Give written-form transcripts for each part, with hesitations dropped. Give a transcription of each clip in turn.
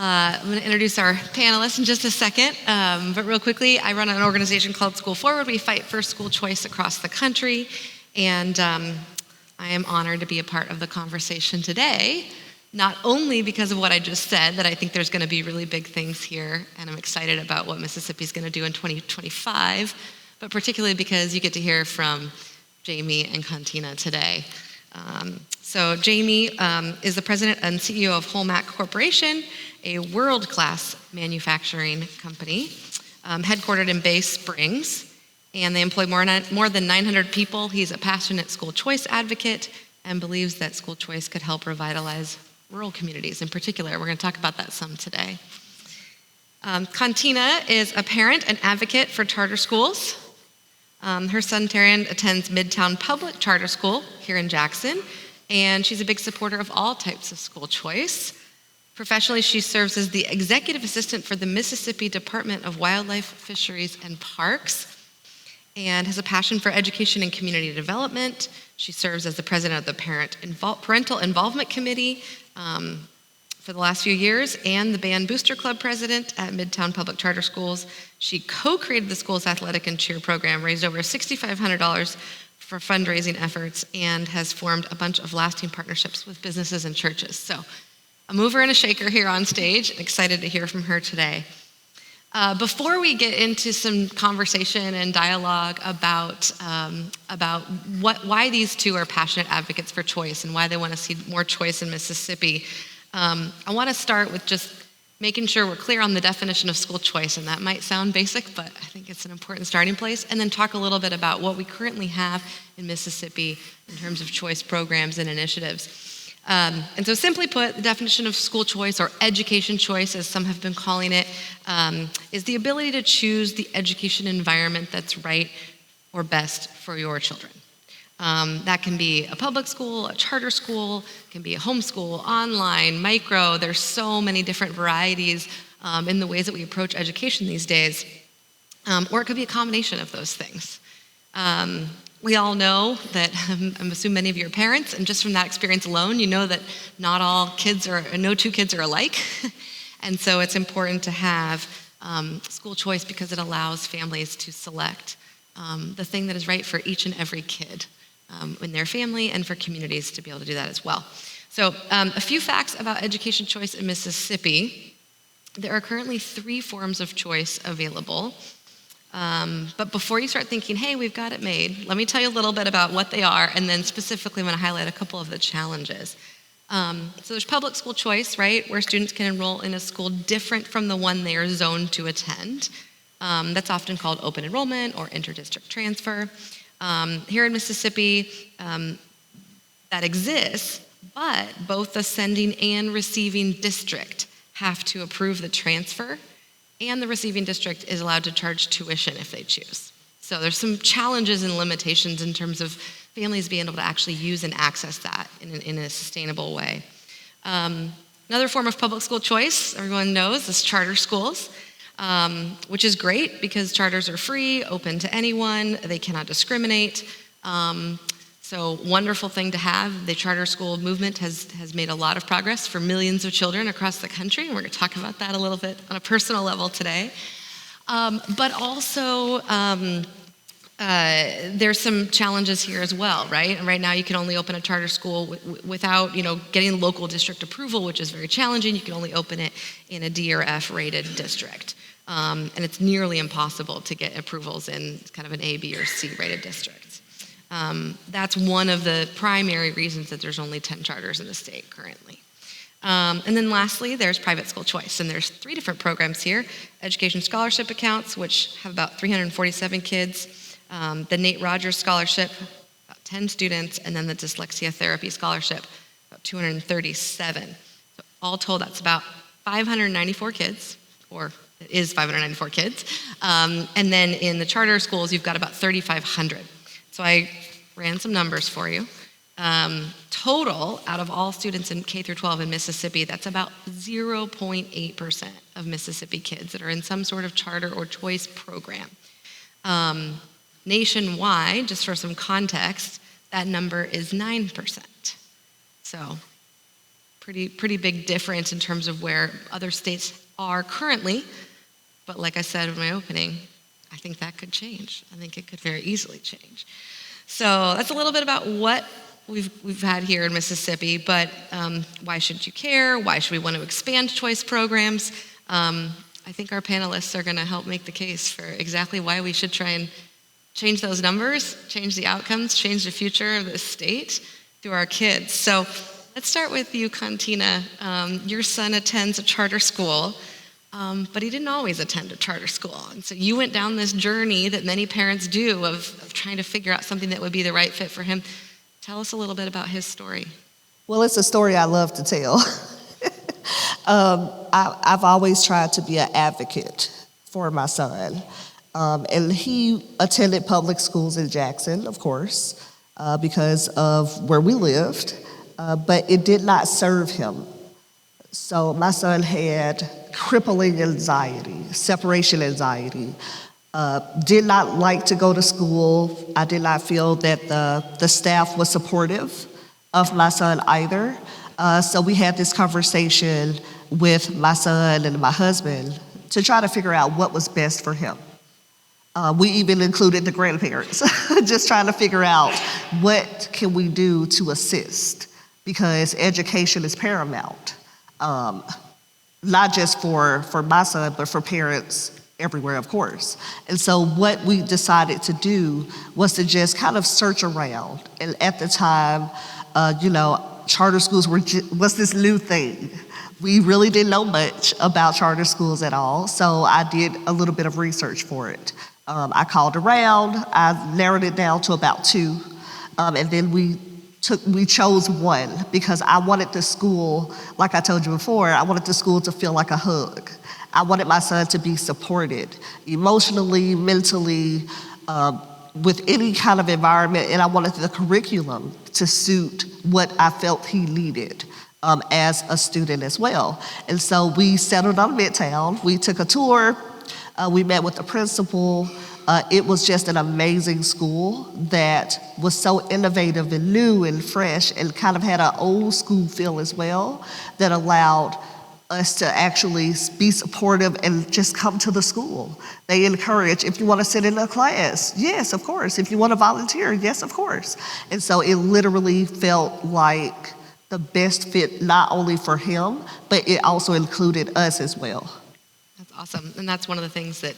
I'm going to introduce our panelists in just a second, but real quickly, I run an organization called School Forward. We fight for school choice across the country, and I am honored to be a part of the conversation today, not only because of what I just said, that I think there's going to be really big things here, and I'm excited about what Mississippi's going to do in 2025, but particularly because you get to hear from Jamie and Contina today. So Jamie is the president and CEO of Holmac Corporation, a world-class manufacturing company headquartered in Bay Springs, and they employ more than 900 people. He's a passionate school choice advocate and believes that school choice could help revitalize rural communities in particular. We're going to talk about that some today. Contina is a parent and advocate for charter schools. Her son Taryn attends Midtown Public Charter School here in Jackson, and she's a big supporter of all types of school choice. Professionally, she serves as the executive assistant for the Mississippi Department of Wildlife, Fisheries, and Parks, and has a passion for education and community development. She serves as the president of the Parental Involvement Committee for the last few years, and the Band Booster Club president at Midtown Public Charter Schools. She co-created the school's athletic and cheer program, raised over $6,500 for fundraising efforts, and has formed a bunch of lasting partnerships with businesses and churches. So, a mover and a shaker here on stage. Excited to hear from her today. Before we get into some conversation and dialogue about why these two are passionate advocates for choice and why they want to see more choice in Mississippi, I want to start with just making sure we're clear on the definition of school choice, and that might sound basic, but I think it's an important starting place, and then talk a little bit about what we currently have in Mississippi in terms of choice programs and initiatives. And so simply put, the definition of school choice, or education choice, as some have been calling it, is the ability to choose the education environment that's right or best for your children. That can be a public school, a charter school, can be a homeschool, online, micro. There's so many different varieties in the ways that we approach education these days. Or it could be a combination of those things. We all know that, I'm assuming many of you are parents, and just from that experience alone, you know that no two kids are alike. And so it's important to have school choice because it allows families to select the thing that is right for each and every kid in their family, and for communities to be able to do that as well. So a few facts about education choice in Mississippi. There are currently 3 forms of choice available. But before you start thinking, hey, we've got it made, let me tell you a little bit about what they are, and then specifically I'm going to highlight a couple of the challenges. So there's public school choice, right, where students can enroll in a school different from the one they are zoned to attend. That's often called open enrollment or interdistrict transfer. Here in Mississippi, that exists, but both the sending and receiving district have to approve the transfer, and the receiving district is allowed to charge tuition if they choose. So there's some challenges and limitations in terms of families being able to actually use and access that in a sustainable way. Another form of public school choice, everyone knows, is charter schools, which is great because charters are free, open to anyone, they cannot discriminate. So wonderful thing to have. The charter school movement has made a lot of progress for millions of children across the country, and we're going to talk about that a little bit on a personal level today. But also, there's some challenges here as well, right? And right now, you can only open a charter school without, getting local district approval, which is very challenging. You can only open it in a D or F rated district. And it's nearly impossible to get approvals in kind of an A, B, or C rated districts. That's one of the primary reasons that there's only 10 charters in the state currently. And then lastly, there's private school choice. And there's 3 different programs here. Education scholarship accounts, which have about 347 kids. The Nate Rogers Scholarship, about 10 students. And then the Dyslexia Therapy Scholarship, about 237. So all told, that's about 594 kids, or it is 594 kids. And then in the charter schools, you've got about 3,500. So I ran some numbers for you. Total, out of all students in K through 12 in Mississippi, that's about 0.8% of Mississippi kids that are in some sort of charter or choice program. Nationwide, just for some context, that number is 9%. So Pretty big difference in terms of where other states are currently. But like I said in my opening, I think that could change. I think it could very easily change. So that's a little bit about what we've had here in Mississippi, but why should you care? Why should we want to expand choice programs? I think our panelists are going to help make the case for exactly why we should try and change those numbers, change the outcomes, change the future of this state through our kids. So let's start with you, Contina. Your son attends a charter school, but he didn't always attend a charter school. And so you went down this journey that many parents do of trying to figure out something that would be the right fit for him. Tell us a little bit about his story. Well, it's a story I love to tell. I've always tried to be an advocate for my son. And he attended public schools in Jackson, of course, because of where we lived, but it did not serve him. So my son had crippling anxiety, separation anxiety, did not like to go to school. I did not feel that the staff was supportive of my son either. So we had this conversation with my son and my husband to try to figure out what was best for him. We even included the grandparents, just trying to figure out what can we do to assist, because education is paramount, not just for my son, but for parents everywhere, of course. And so what we decided to do was to just kind of search around. And at the time, charter schools was this new thing. We really didn't know much about charter schools at all, so I did a little bit of research for it. I called around, I narrowed it down to about 2, and then we chose one because I wanted the school, like I told you before, I wanted the school to feel like a hug. I wanted my son to be supported emotionally, mentally, with any kind of environment, and I wanted the curriculum to suit what I felt he needed as a student as well. And so we settled on Midtown. We took a tour. We met with the principal. It was just an amazing school that was so innovative and new and fresh and kind of had an old school feel as well that allowed us to actually be supportive and just come to the school. They encourage, if you want to sit in a class, yes, of course. If you want to volunteer, yes, of course. And so it literally felt like the best fit, not only for him, but it also included us as well. That's awesome. And that's one of the things that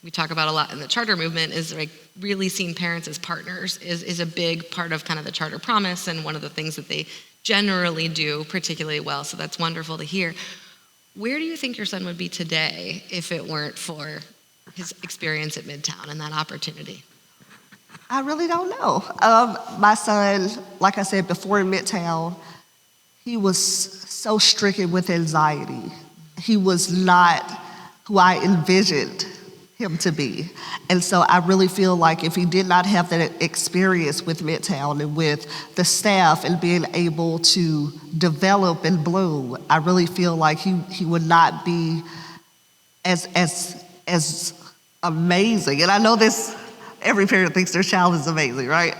we talk about a lot in the charter movement is really seeing parents as partners is a big part of kind of the charter promise, and one of the things that they generally do particularly well. So that's wonderful to hear. Where do you think your son would be today if it weren't for his experience at Midtown and that opportunity? I really don't know. My son, like I said before in Midtown, he was so stricken with anxiety. He was not who I envisioned him to be. And so I really feel like if he did not have that experience with Midtown and with the staff and being able to develop and bloom, I really feel like he would not be as amazing. And I know this, every parent thinks their child is amazing, right?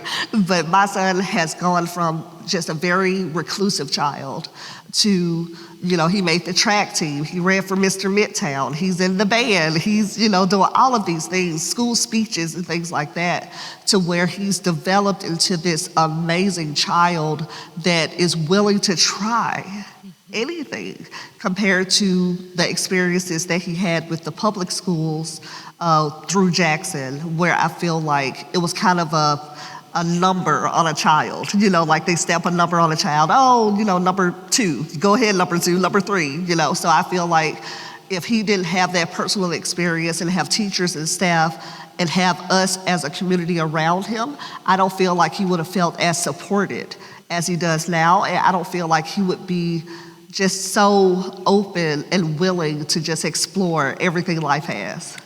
But my son has gone from just a very reclusive child to, he made the track team. He ran for Mr. Midtown. He's in the band. He's, doing all of these things, school speeches and things like that, to where he's developed into this amazing child that is willing to try anything compared to the experiences that he had with the public schools through Jackson, where I feel like it was kind of a number on a child, like they stamp a number on a child. Oh, number 2, go ahead, number 2, number 3, So I feel like if he didn't have that personal experience and have teachers and staff and have us as a community around him, I don't feel like he would have felt as supported as he does now. And I don't feel like he would be just so open and willing to just explore everything life has.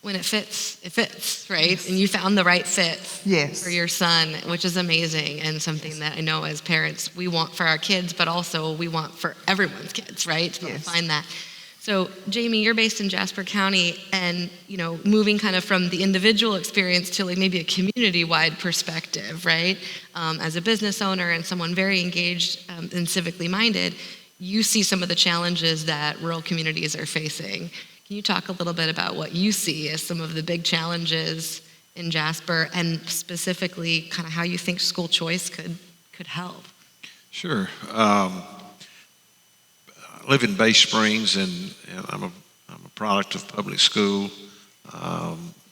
When it fits, right? Yes. And you found the right fit for your son, which is amazing, and something that I know as parents we want for our kids, but also we want for everyone's kids, right? To find that. So, Jamie, you're based in Jasper County, and moving kind of from the individual experience to like maybe a community-wide perspective, right? As a business owner and someone very engaged and civically minded, you see some of the challenges that rural communities are facing. Can you talk a little bit about what you see as some of the big challenges in Jasper, and specifically kind of how you think school choice could help? Sure. I live in Bay Springs, and I'm a product of public school.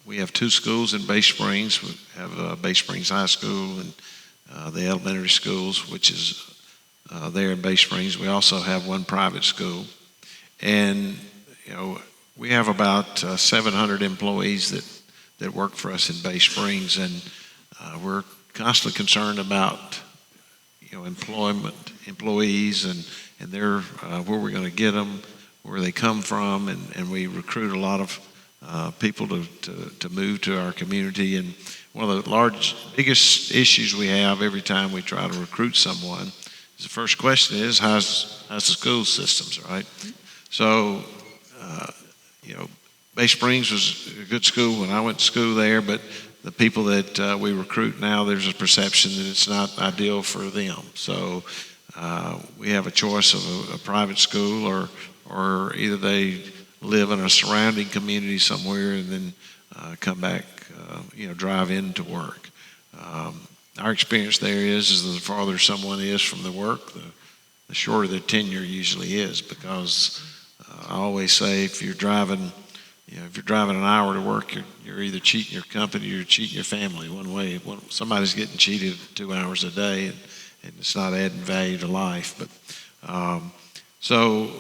We have two schools in Bay Springs. We have Bay Springs High School and the elementary schools, which is there in Bay Springs. We also have one private school. And, we have about 700 employees that work for us in Bay Springs, and we're constantly concerned about employees and their where we're going to get them, where they come from, and we recruit a lot of people to move to our community. And one of the biggest issues we have every time we try to recruit someone is the first question is how's the school systems, right? So Bay Springs was a good school when I went to school there, but the people that we recruit now, there's a perception that it's not ideal for them. So we have a choice of a private school, or either they live in a surrounding community somewhere and then come back, drive into work. Our experience there is the farther someone is from the work, the shorter their tenure usually is, because I always say if you're driving an hour to work, you're either cheating your company or you're cheating your family one way. Somebody's getting cheated 2 hours a day, and it's not adding value to life. But so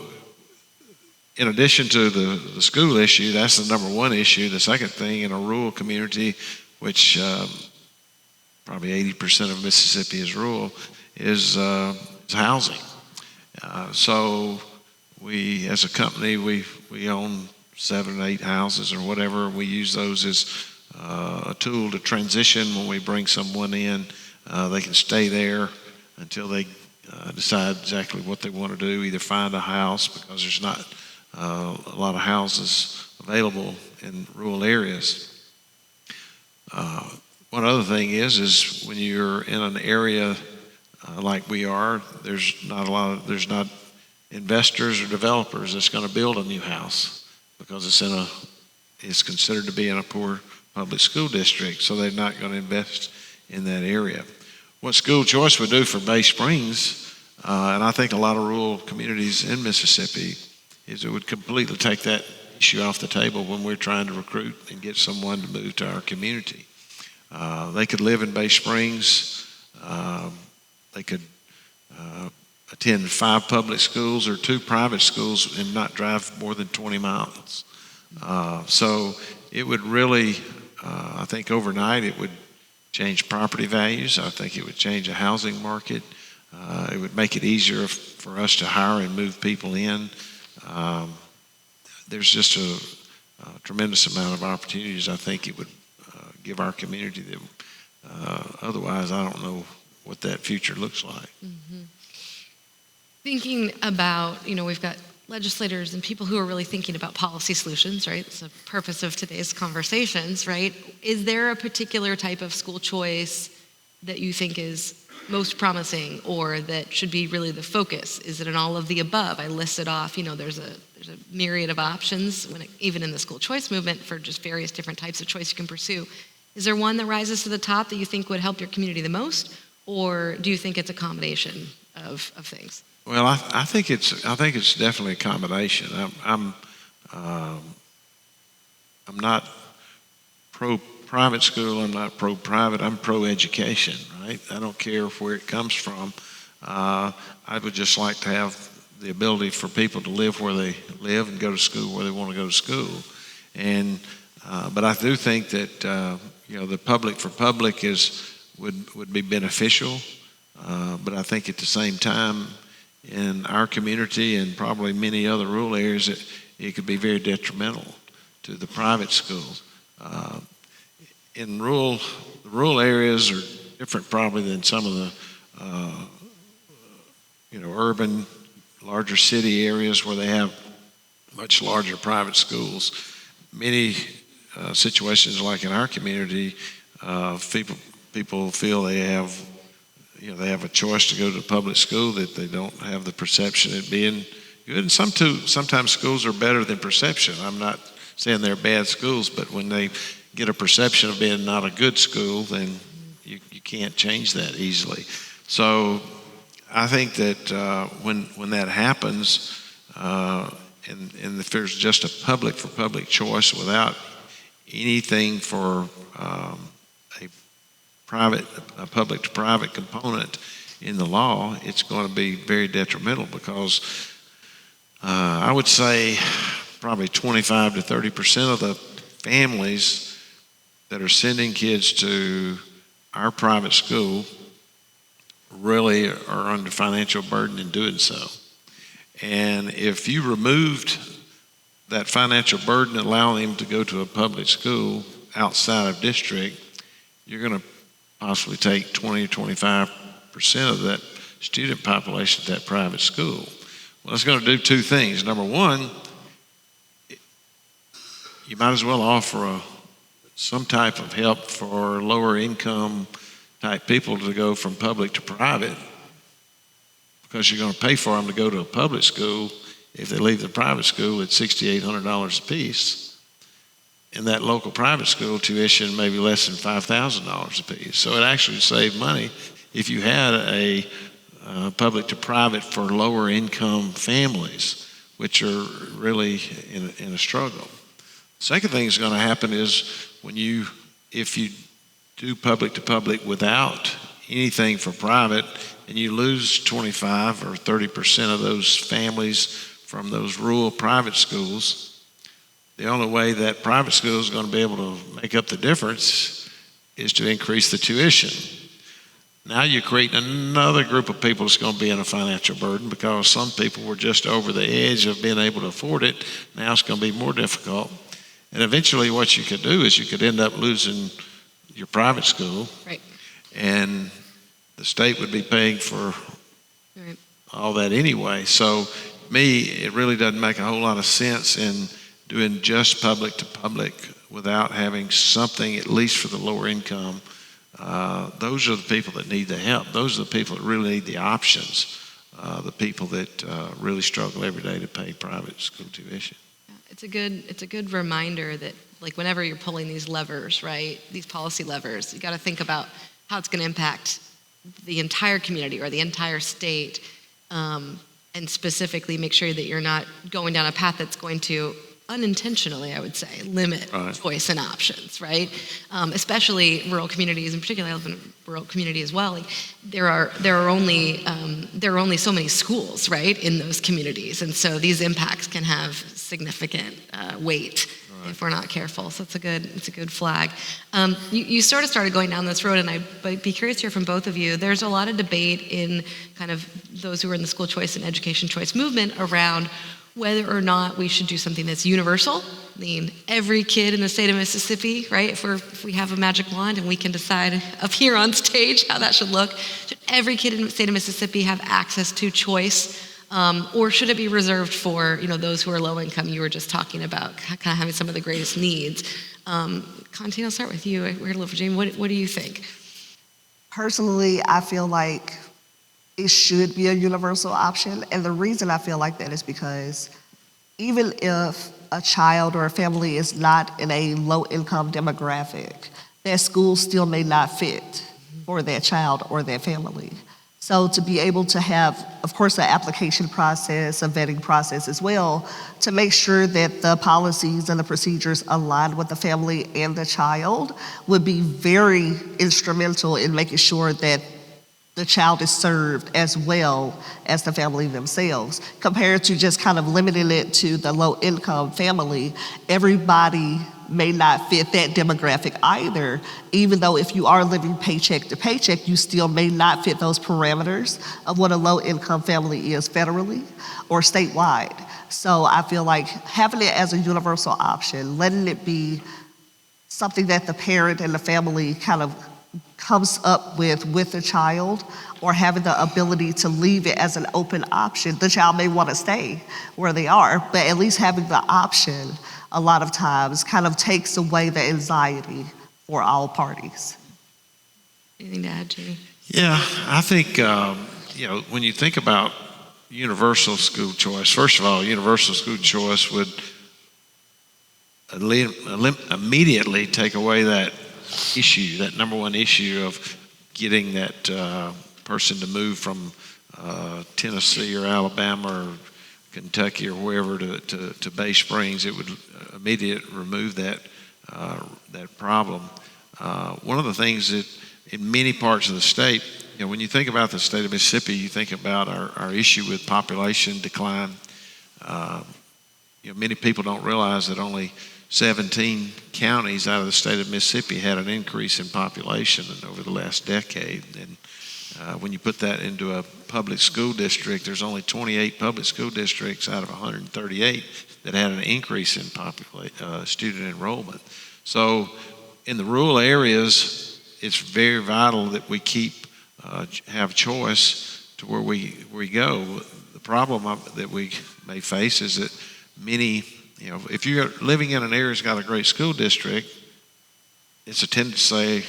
in addition to the school issue, that's the number one issue. The second thing in a rural community, which probably 80% of Mississippi is rural, is housing. So we, as a company, we own 7 or 8 houses or whatever. We use those as a tool to transition. When we bring someone in, they can stay there until they decide exactly what they want to do, either find a house, because there's not a lot of houses available in rural areas. One other thing is when you're in an area like we are, there's not investors or developers that's going to build a new house, because it's considered to be in a poor public school district, so they're not going to invest in that area. What school choice would do for Bay Springs, and I think a lot of rural communities in Mississippi, is it would completely take that issue off the table when we're trying to recruit and get someone to move to our community. They could live in Bay Springs. They could attend 5 public schools or 2 private schools and not drive more than 20 miles. So it would really, I think overnight, it would change property values. I think it would change the housing market. It would make it easier for us to hire and move people in. There's just a tremendous amount of opportunities I think it would give our community that otherwise I don't know what that future looks like. Mm-hmm. Thinking about, we've got legislators and people who are really thinking about policy solutions, right? It's the purpose of today's conversations, right? Is there a particular type of school choice that you think is most promising, or that should be really the focus? Is it an all of the above? I listed off, there's a myriad of options even in the school choice movement for just various different types of choice you can pursue. Is there one that rises to the top that you think would help your community the most, or do you think it's a combination of things? Well, I think it's definitely a combination. I'm not pro private school. I'm not pro private. I'm pro education. Right? I don't care where it comes from. I would just like to have the ability for people to live where they live and go to school where they want to go to school. And but I do think that the public for public would be beneficial. But I think at the same time, in our community and probably many other rural areas, it could be very detrimental to the private schools. In rural areas are different probably than some of the urban, larger city areas where they have much larger private schools. Many situations like in our community, people feel they have a choice to go to public school, that they don't have the perception of it being good. And sometimes schools are better than perception. I'm not saying they're bad schools, but when they get a perception of being not a good school, then you can't change that easily. So I think that when that happens, and if there's just a public choice without anything for a public to private component in the law, it's going to be very detrimental, because I would say probably 25 to 30% of the families that are sending kids to our private school really are under financial burden in doing so. And if you removed that financial burden, allowing them to go to a public school outside of district, you're going to possibly take 20 to 25% of that student population to that private school. Well, it's going to do two things. Number one, you might as well offer some type of help for lower income type people to go from public to private, because you're going to pay for them to go to a public school if they leave the private school at $6,800 a piece. In that local private school, tuition may be less than $5,000 a piece. So it actually saved money if you had a public to private for lower income families, which are really in a struggle. Second thing that's going to happen is if you do public to public without anything for private, and you lose 25 or 30% of those families from those rural private schools, the only way that private school is going to be able to make up the difference is to increase the tuition. Now you're creating another group of people that's going to be in a financial burden, because some people were just over the edge of being able to afford it. Now it's going to be more difficult. And eventually what you could do is you could end up losing your private school. Right. And the state would be paying for all that anyway. So me, it really doesn't make a whole lot of sense in doing just public to public without having something at least for the lower income. Those are the people that need the help. Those are the people that really need the options, the people that really struggle every day to pay private school tuition. It's a good reminder that, like, whenever you're pulling these levers, right, these policy levers, you got to think about how it's going to impact the entire community or the entire state, and specifically make sure that you're not going down a path that's going to unintentionally, I would say, limit choice and options, right? Especially rural communities in particular. I live in a rural community as well. Like, there are only so many schools, right, in those communities, and so these impacts can have significant weight if we're not careful. So it's a good flag. You sort of started going down this road, and I'd be curious to hear from both of you. There's a lot of debate in kind of those who are in the school choice and education choice movement around whether or not we should do something that's universal. I mean, every kid in the state of Mississippi, right? If we have a magic wand and we can decide up here on stage how that should look, should every kid in the state of Mississippi have access to choice? Or should it be reserved for those who are low income? You were just talking about kind of having some of the greatest needs. Contina, I'll start with you. We're going to live Virginia. What do you think? Personally, I feel like it should be a universal option. And the reason I feel like that is because even if a child or a family is not in a low-income demographic, their school still may not fit for their child or their family. So to be able to have, of course, an application process, a vetting process as well, to make sure that the policies and the procedures align with the family and the child would be very instrumental in making sure that the child is served as well as the family themselves. Compared to just kind of limiting it to the low-income family, everybody may not fit that demographic either. Even though if you are living paycheck to paycheck, you still may not fit those parameters of what a low-income family is federally or statewide. So I feel like having it as a universal option, letting it be something that the parent and the family kind of comes up with the child, or having the ability to leave it as an open option. The child may want to stay where they are, but at least having the option a lot of times kind of takes away the anxiety for all parties. Anything to add, Jamie? Yeah, I think, when you think about universal school choice, first of all, universal school choice would immediately take away that issue, that number one issue of getting that person to move from Tennessee or Alabama or Kentucky or wherever to Bay Springs. It would immediately remove that problem. One of the things that in many parts of the state, when you think about the state of Mississippi, you think about our issue with population decline. Many people don't realize that only 17 counties out of the state of Mississippi had an increase in population over the last decade. And when you put that into a public school district, there's only 28 public school districts out of 138 that had an increase in student enrollment. So in the rural areas, it's very vital that we have choice to where we go. The problem that we may face is that many, if you're living in an area that's got a great school district, it's a tendency to say,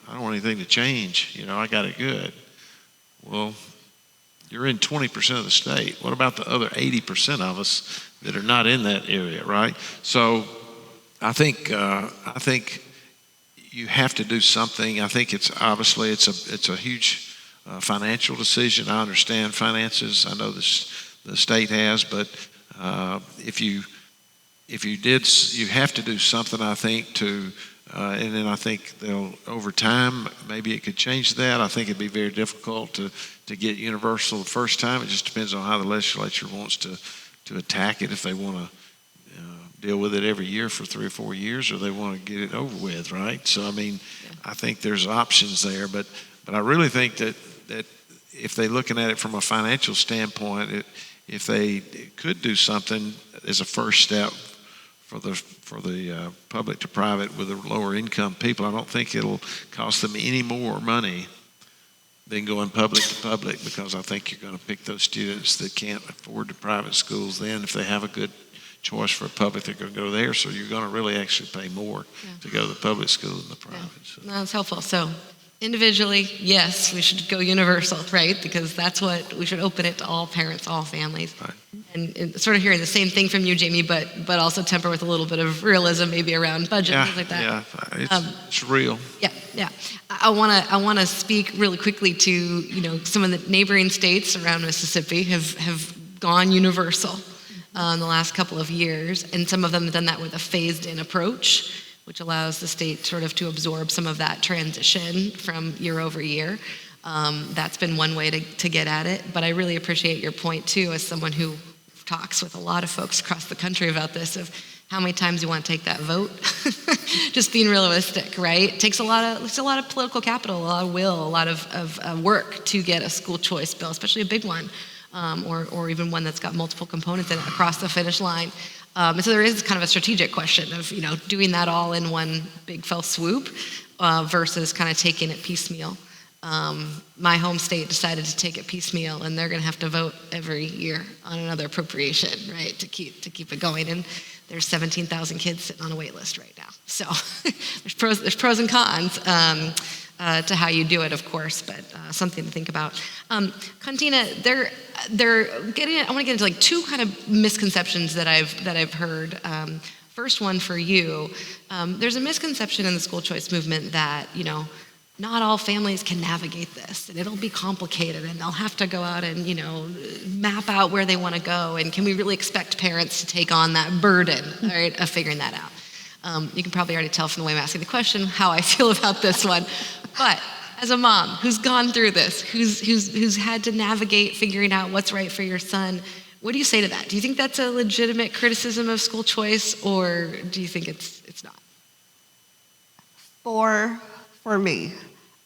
I don't want anything to change. I got it good. Well, you're in 20% of the state. What about the other 80% of us that are not in that area, right? So I think you have to do something. I think it's a huge financial decision. I understand finances. I know the state has, but if you did, you have to do something, I think, and then I think over time, maybe it could change that. I think it'd be very difficult to get universal the first time. It just depends on how the legislature wants to attack it, if they want to deal with it every year for 3 or 4 years, or they want to get it over with, right? So, I think there's options there, but I really think that if they're looking at it from a financial standpoint, if they could do something as a first step for the public to private with the lower income people, I don't think it'll cost them any more money than going public to public, because I think you're going to pick those students that can't afford the private schools. Then if they have a good choice for a public, they're going to go there. So you're going to really actually pay more to go to the public school than the private. Yeah. So. That's helpful. So individually, yes, we should go universal, right? Because that's what we should open it to all parents, all families. Right. And sort of hearing the same thing from you, Jamie, but also temper with a little bit of realism, maybe around budget, things like that. Yeah, it's real. Yeah. I want to speak really quickly to some of the neighboring states around Mississippi have gone universal in the last couple of years, and some of them have done that with a phased-in approach, which allows the state sort of to absorb some of that transition from year over year. That's been one way to get at it, but I really appreciate your point too, as someone who talks with a lot of folks across the country about this, of how many times you want to take that vote. Just being realistic, right? It takes a lot of political capital, a lot of will, a lot of work to get a school choice bill, especially a big one, or even one that's got multiple components in it across the finish line. And so there is kind of a strategic question of doing that all in one big fell swoop versus kind of taking it piecemeal. My home state decided to take it piecemeal, and they're going to have to vote every year on another appropriation, right, to keep it going. And there's 17,000 kids sitting on a wait list right now. So there's pros and cons to how you do it, of course, but something to think about. Contina, they're getting. I want to get into like two kind of misconceptions that I've heard. First one for you, there's a misconception in the school choice movement that not all families can navigate this, and it'll be complicated, and they'll have to go out and map out where they want to go, and can we really expect parents to take on that burden, right, of figuring that out? You can probably already tell from the way I'm asking the question how I feel about this one, but as a mom who's gone through this, who's had to navigate figuring out what's right for your son, what do you say to that? Do you think that's a legitimate criticism of school choice, or do you think it's not? For me,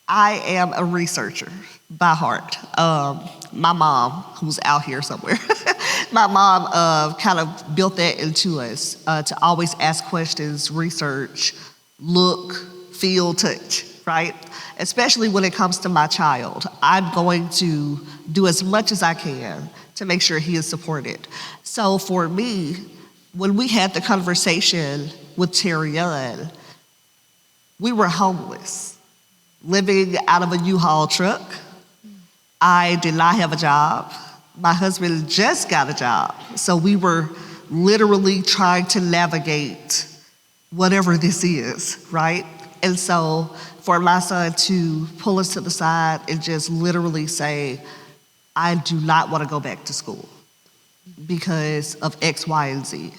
I am a researcher by heart. My mom, who's out here somewhere, my mom kind of built that into us, to always ask questions, research, look, feel, touch. right? Especially when it comes to my child. I'm going to do as much as I can to make sure he is supported. So for me, when we had the conversation with Terry Young, we were homeless, living out of a U-Haul truck. I did not have a job. My husband just got a job. So we were literally trying to navigate whatever this is, right? And so for my son to pull us to the side and just literally say, I do not want to go back to school because of X, Y, and Z.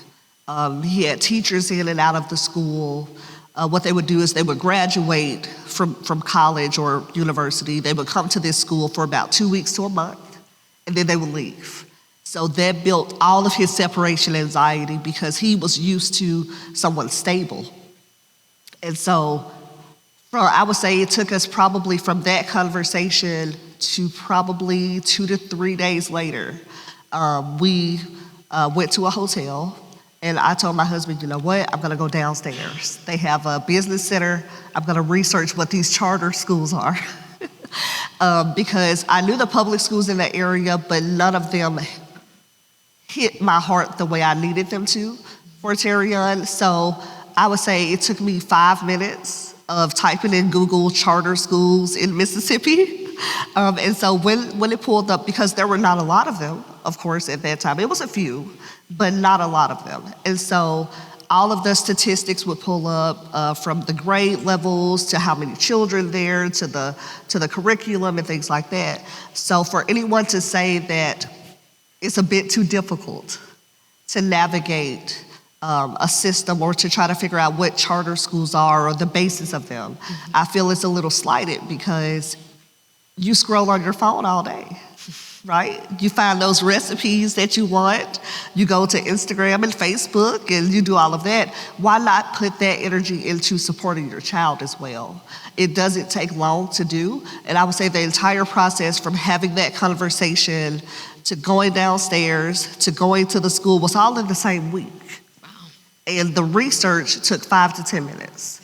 He had teachers in and out of the school. What they would do is they would graduate from college or university. They would come to this school for about 2 weeks to a month, and then they would leave. So that built all of his separation anxiety because he was used to someone stable. And so I would say it took us probably from that conversation to probably 2 to 3 days later, we went to a hotel. And I told my husband, you know what, I'm gonna go downstairs. They have a business center. I'm gonna research what these charter schools are. Because I knew the public schools in the area, but none of them hit my heart the way I needed them to for Terrion. So I would say it took me 5 minutes of typing in Google charter schools in Mississippi. And so when it pulled up, because there were not a lot of them, of course, at that time, it was a few, but not a lot of them. And so all of the statistics would pull up from the grade levels to how many children there to the curriculum and things like that. So for anyone to say that it's a bit too difficult to navigate a system or to try to figure out what charter schools are or the basis of them, I feel it's a little slighted because you scroll on your phone all day, right? You find those recipes that you want. You go to Instagram and Facebook and you do all of that. Why not put that energy into supporting your child as well? It doesn't take long to do. And I would say the entire process from having that conversation to going downstairs to going to the school was all in the same week. Wow. And the research took 5 to 10 minutes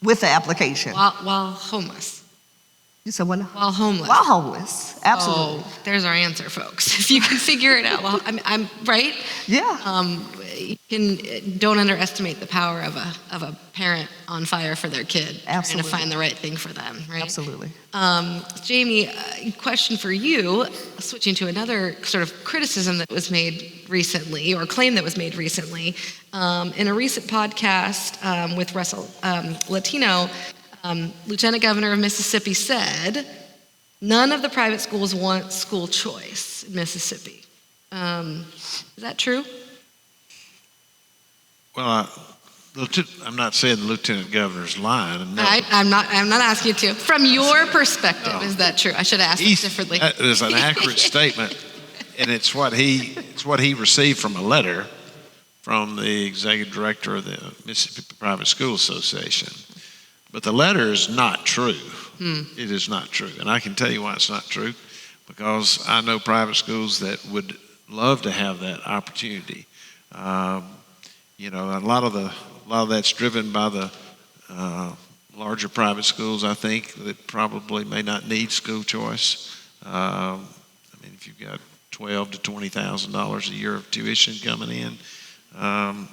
with the application. While homeless. You said what? While homeless. While homeless, absolutely. Oh, there's our answer, folks. If you can figure it out, well, I'm right. Yeah. Don't underestimate the power of a parent on fire for their kid, Absolutely. trying to find the right thing for them, right? Absolutely. Jamie, question for you, switching to another sort of criticism that was made recently, or claim that was made recently. In a recent podcast with Russell Latino, Lieutenant Governor of Mississippi said, none of the private schools want school choice in Mississippi. Is that true? Well, I'm not saying the lieutenant governor's lying. No. I'm not asking you to. From your perspective, is that true? I should ask it differently. That is an accurate statement, and it's what he received from a letter from the executive director of the Mississippi Private School Association. But the letter is not true. It is not true. And I can tell you why it's not true, because I know private schools that would love to have that opportunity. You know, a lot of that's driven by the larger private schools, I think, that probably may not need school choice. I mean, if you've got $12,000 to $20,000 a year of tuition coming in,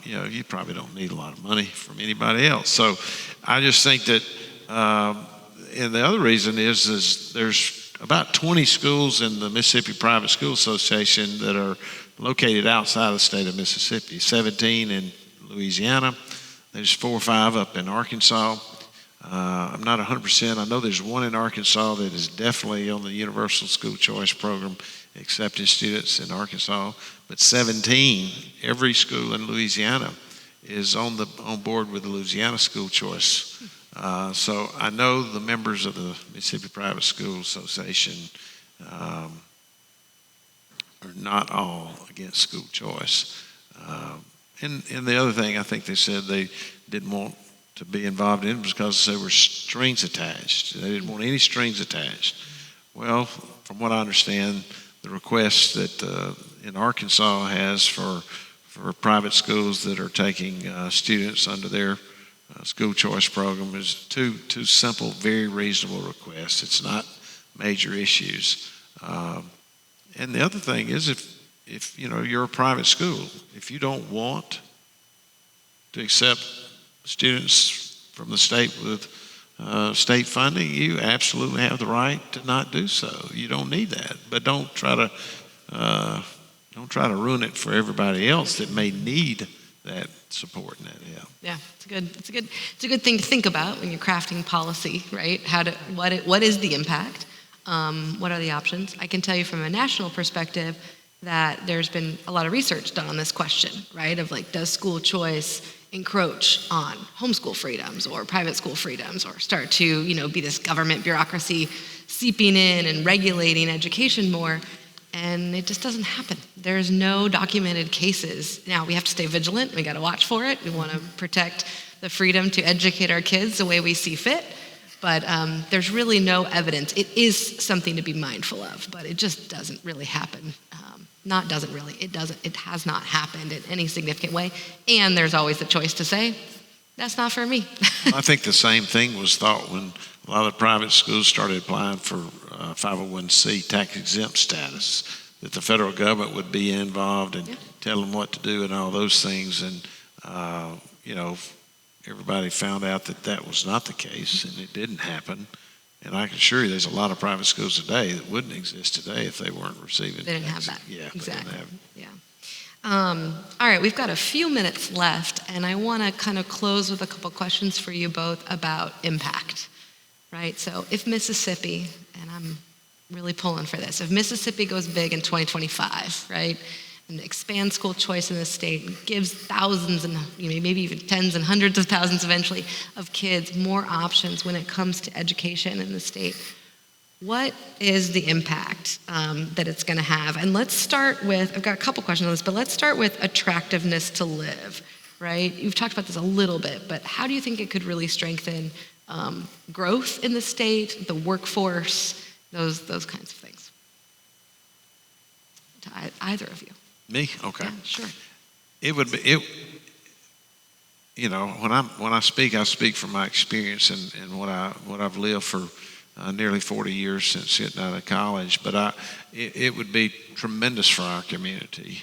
you know, you probably don't need a lot of money from anybody else. So I just think that, and the other reason is there's about 20 schools in the Mississippi Private School Association that are located outside of the state of Mississippi, 17 in Louisiana. There's 4 or 5 up in Arkansas. I'm not 100%. I know there's one in Arkansas that is definitely on the Universal School Choice Program, accepting students in Arkansas. But 17, every school in Louisiana is on board with the Louisiana School Choice. So I know the members of the Mississippi Private School Association are not all against school choice. And the other thing I think they said they didn't want to be involved in because there were strings attached. They didn't want any strings attached. Well, from what I understand, the request that in Arkansas has for private schools that are taking students under their school choice program is two simple, very reasonable requests. It's not major issues. And the other thing is, if you're a private school, if you don't want to accept students from the state with state funding, you absolutely have the right to not do so. You don't need that, but don't try to ruin it for everybody else that may need that support and that help. Yeah, it's a good thing to think about when you're crafting policy, right? What is the impact? What are the options? I can tell you from a national perspective that there's been a lot of research done on this question, right? Of like, does school choice encroach on homeschool freedoms or private school freedoms, or start to, be this government bureaucracy seeping in and regulating education more? And it just doesn't happen. There's no documented cases. Now, we have to stay vigilant. We got to watch for it. We want to protect the freedom to educate our kids the way we see fit. But there's really no evidence. It is something to be mindful of, but it just doesn't really happen. It has not happened in any significant way. And there's always the choice to say, that's not for me. I think the same thing was thought when a lot of private schools started applying for 501c tax-exempt status, that the federal government would be involved and tell them what to do and all those things. And, everybody found out that was not the case, and it didn't happen. And I can assure you there's a lot of private schools today that wouldn't exist today if they weren't receiving. They didn't have that. Yeah, exactly. They didn't have it. Yeah. All right, we've got a few minutes left, and I want to kind of close with a couple questions for you both about impact, right? So if Mississippi, and I'm really pulling for this, if Mississippi goes big in 2025, right, and expands school choice in the state, and gives thousands and maybe even tens and hundreds of thousands eventually of kids more options when it comes to education in the state, what is the impact that it's going to have? And let's start with, I've got a couple questions on this, but let's start with attractiveness to live, right? You've talked about this a little bit, but how do you think it could really strengthen growth in the state, the workforce, those kinds of things? To either of you. Me? Okay. Yeah, sure. It would be, when I speak from my experience and what I've lived for nearly 40 years since getting out of college. But it would be tremendous for our community.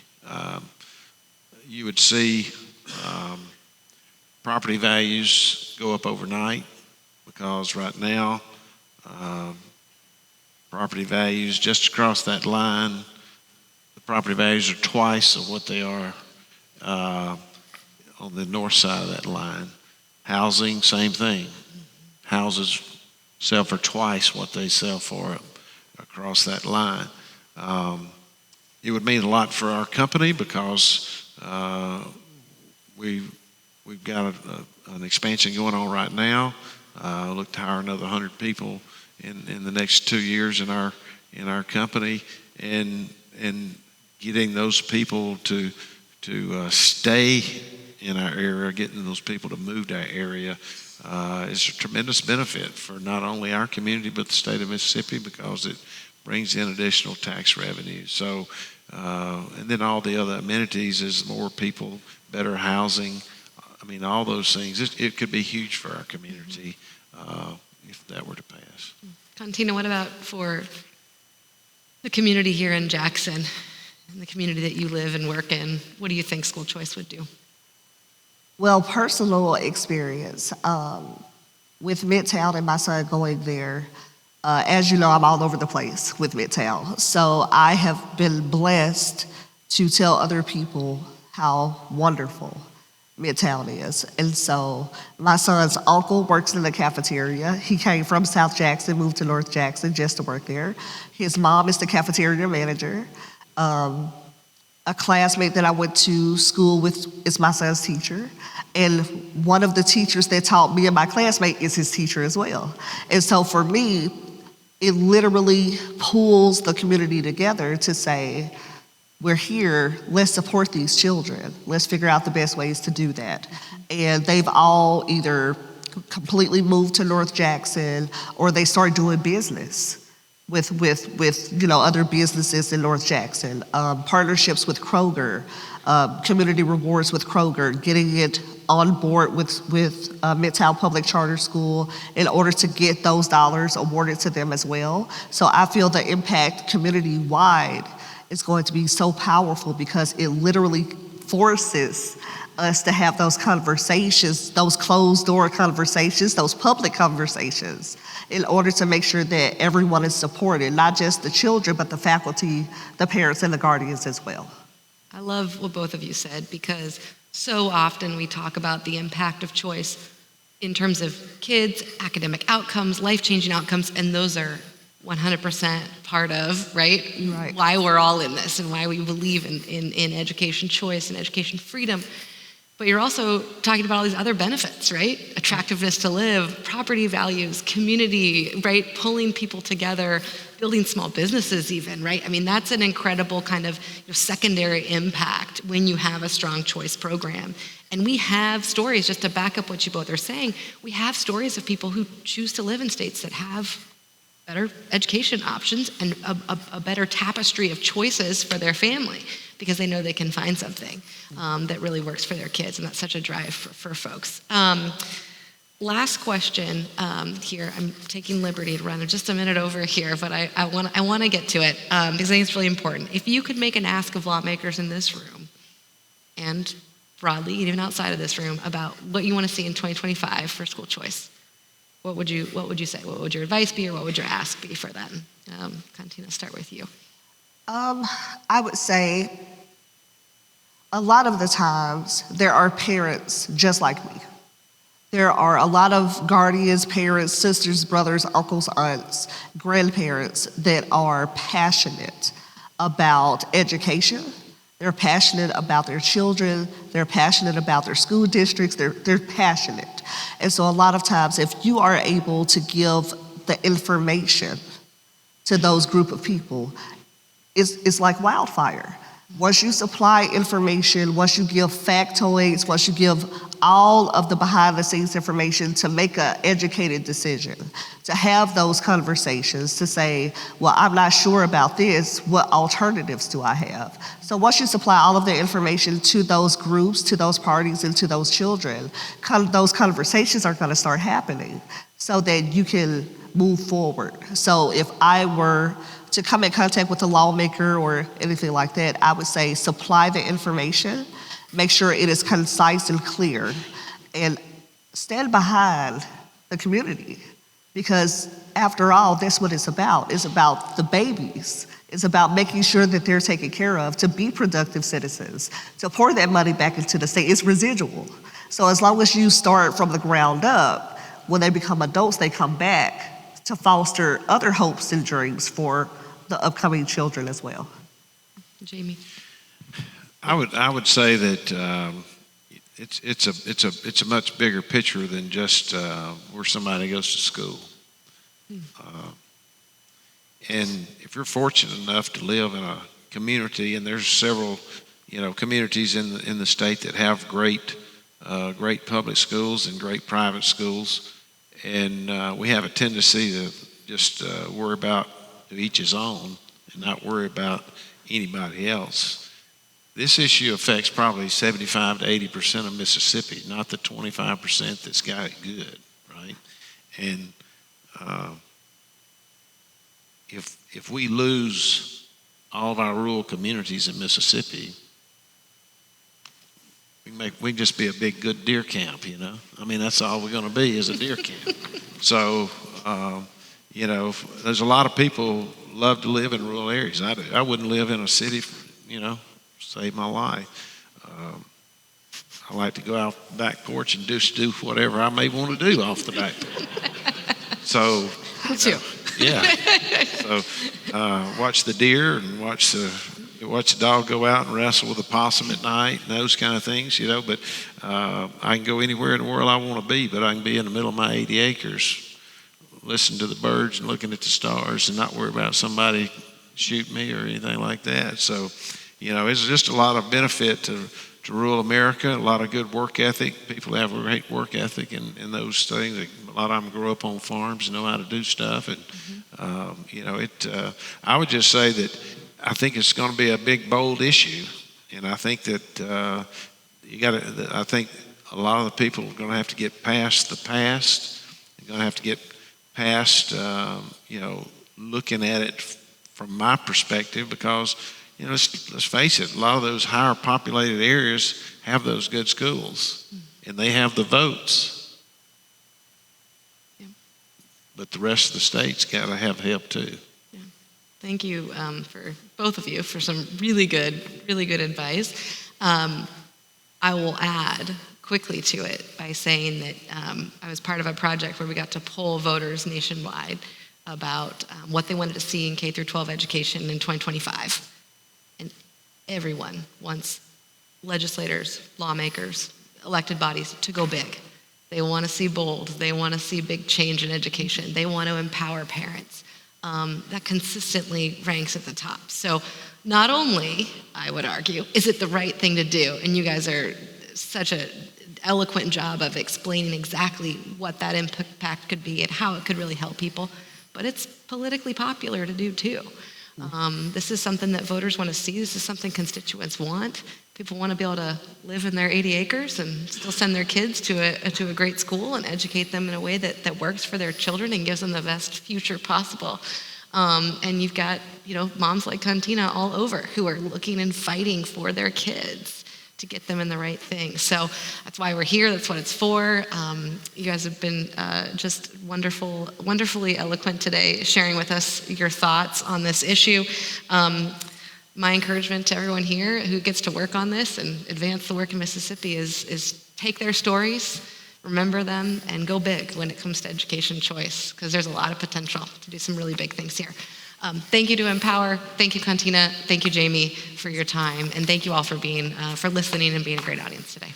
You would see property values go up overnight, because right now property values just across that line, the property values are twice of what they are on the north side of that line. Housing, same thing. Houses sell for twice what they sell for across that line. It would mean a lot for our company, because we've got an expansion going on right now. Look to hire another 100 people in the next 2 years in our company, and getting those people to stay in our area, getting those people to move to our area is a tremendous benefit for not only our community but the state of Mississippi, because it brings in additional tax revenue. So, and then all the other amenities is more people, better housing. I mean, all those things. It could be huge for our community if that were to pass. Contina, what about for the community here in Jackson and the community that you live and work in? What do you think school choice would do? Well, personal experience with Midtown and my son going there. As you know, I'm all over the place with Midtown. So I have been blessed to tell other people how wonderful Midtown is. And so my son's uncle works in the cafeteria. He came from South Jackson, moved to North Jackson just to work there. His mom is the cafeteria manager. A classmate that I went to school with is my son's teacher. And one of the teachers that taught me and my classmate is his teacher as well. And so for me, it literally pulls the community together to say, we're here, let's support these children. Let's figure out the best ways to do that. And they've all either completely moved to North Jackson, or they started doing business with other businesses in North Jackson, partnerships with Kroger, community rewards with Kroger, getting it on board with Midtown Public Charter School in order to get those dollars awarded to them as well. So I feel the impact community-wide is going to be so powerful because it literally forces us to have those conversations, those closed-door conversations, those public conversations, in order to make sure that everyone is supported, not just the children, but the faculty, the parents, and the guardians as well. I love what both of you said, because so often we talk about the impact of choice in terms of kids, academic outcomes, life-changing outcomes, and those are 100% part of, right? Why we're all in this and why we believe in education choice and education freedom. But you're also talking about all these other benefits, right? Attractiveness to live, property values, community, right? Pulling people together, building small businesses even, right? I mean, that's an incredible kind of secondary impact when you have a strong choice program. And we have stories, just to back up what you both are saying, we have stories of people who choose to live in states that have better education options and a better tapestry of choices for their family because they know they can find something that really works for their kids, and that's such a drive for folks. Last question here. I'm taking liberty to run just a minute over here, but I want to get to it because I think it's really important. If you could make an ask of lawmakers in this room and broadly, even outside of this room, about what you want to see in 2025 for school choice, what would you say? What would your advice be, or what would your ask be for them? Contina, start with you. I would say a lot of the times there are parents just like me. There are a lot of guardians, parents, sisters, brothers, uncles, aunts, grandparents that are passionate about education. They're passionate about their children. They're passionate about their school districts. They're passionate. And so a lot of times, if you are able to give the information to those group of people, it's like wildfire. Once you supply information, once you give factoids, once you give all of the behind-the-scenes information to make an educated decision, to have those conversations, to say, well, I'm not sure about this, what alternatives do I have? So once you supply all of the information to those groups, to those parties, and to those children, those conversations are gonna start happening so that you can move forward. So if I were to come in contact with a lawmaker or anything like that, I would say supply the information, make sure it is concise and clear, and stand behind the community. Because after all, that's what it's about. It's about the babies. It's about making sure that they're taken care of, to be productive citizens, to pour that money back into the state. It's residual. So as long as you start from the ground up, when they become adults, they come back to foster other hopes and dreams for the upcoming children as well. Jamie. I would say that it's a much bigger picture than just where somebody goes to school. And if you're fortunate enough to live in a community, and there's several, communities in the state that have great public schools and great private schools, and we have a tendency to just worry about to each his own and not worry about anybody else. This issue affects probably 75 to 80% of Mississippi, not the 25% that's got it good, right? And if we lose all of our rural communities in Mississippi, we can just be a big good deer camp, I mean, that's all we're going to be is a deer camp. So, there's a lot of people love to live in rural areas. I wouldn't live in a city, save my life. I like to go out the back porch and just do whatever I may want to do off the back porch. So, Me too. Yeah. So, watch the deer and watch the dog go out and wrestle with a possum at night and those kind of things, But I can go anywhere in the world I want to be, but I can be in the middle of my 80 acres, listen to the birds and looking at the stars and not worry about somebody shoot me or anything like that. So, it's just a lot of benefit to rural America, a lot of good work ethic. People have a great work ethic in those things. A lot of them grow up on farms and know how to do stuff. And, I would just say that I think it's going to be a big, bold issue. And I think that I think a lot of the people are going to have to get past the past. They're going to have to get past, looking at it from my perspective, because, let's face it, a lot of those higher populated areas have those good schools, and they have the votes. Yeah. But the rest of the state's got to have help too. Yeah. Thank you for both of you for some really good advice. I will add quickly to it by saying that I was part of a project where we got to poll voters nationwide about what they wanted to see in K through 12 education in 2025. And everyone wants legislators, lawmakers, elected bodies to go big. They want to see bold. They want to see big change in education. They want to empower parents. That consistently ranks at the top. So not only, I would argue, is it the right thing to do, and you guys are such an eloquent job of explaining exactly what that impact could be and how it could really help people, but it's politically popular to do too. This is something that voters want to see. This is something constituents want. People want to be able to live in their 80 acres and still send their kids to a great school and educate them in a way that works for their children and gives them the best future possible. And you've got, moms like Contina all over who are looking and fighting for their kids to get them in the right thing. So that's why we're here. That's what it's for. You guys have been just wonderfully eloquent today, sharing with us your thoughts on this issue. My encouragement to everyone here who gets to work on this and advance the work in Mississippi is take their stories, remember them, and go big when it comes to education choice, because there's a lot of potential to do some really big things here. Thank you to Empower. Thank you, Contina. Thank you, Jamie, for your time. And thank you all for listening and being a great audience today.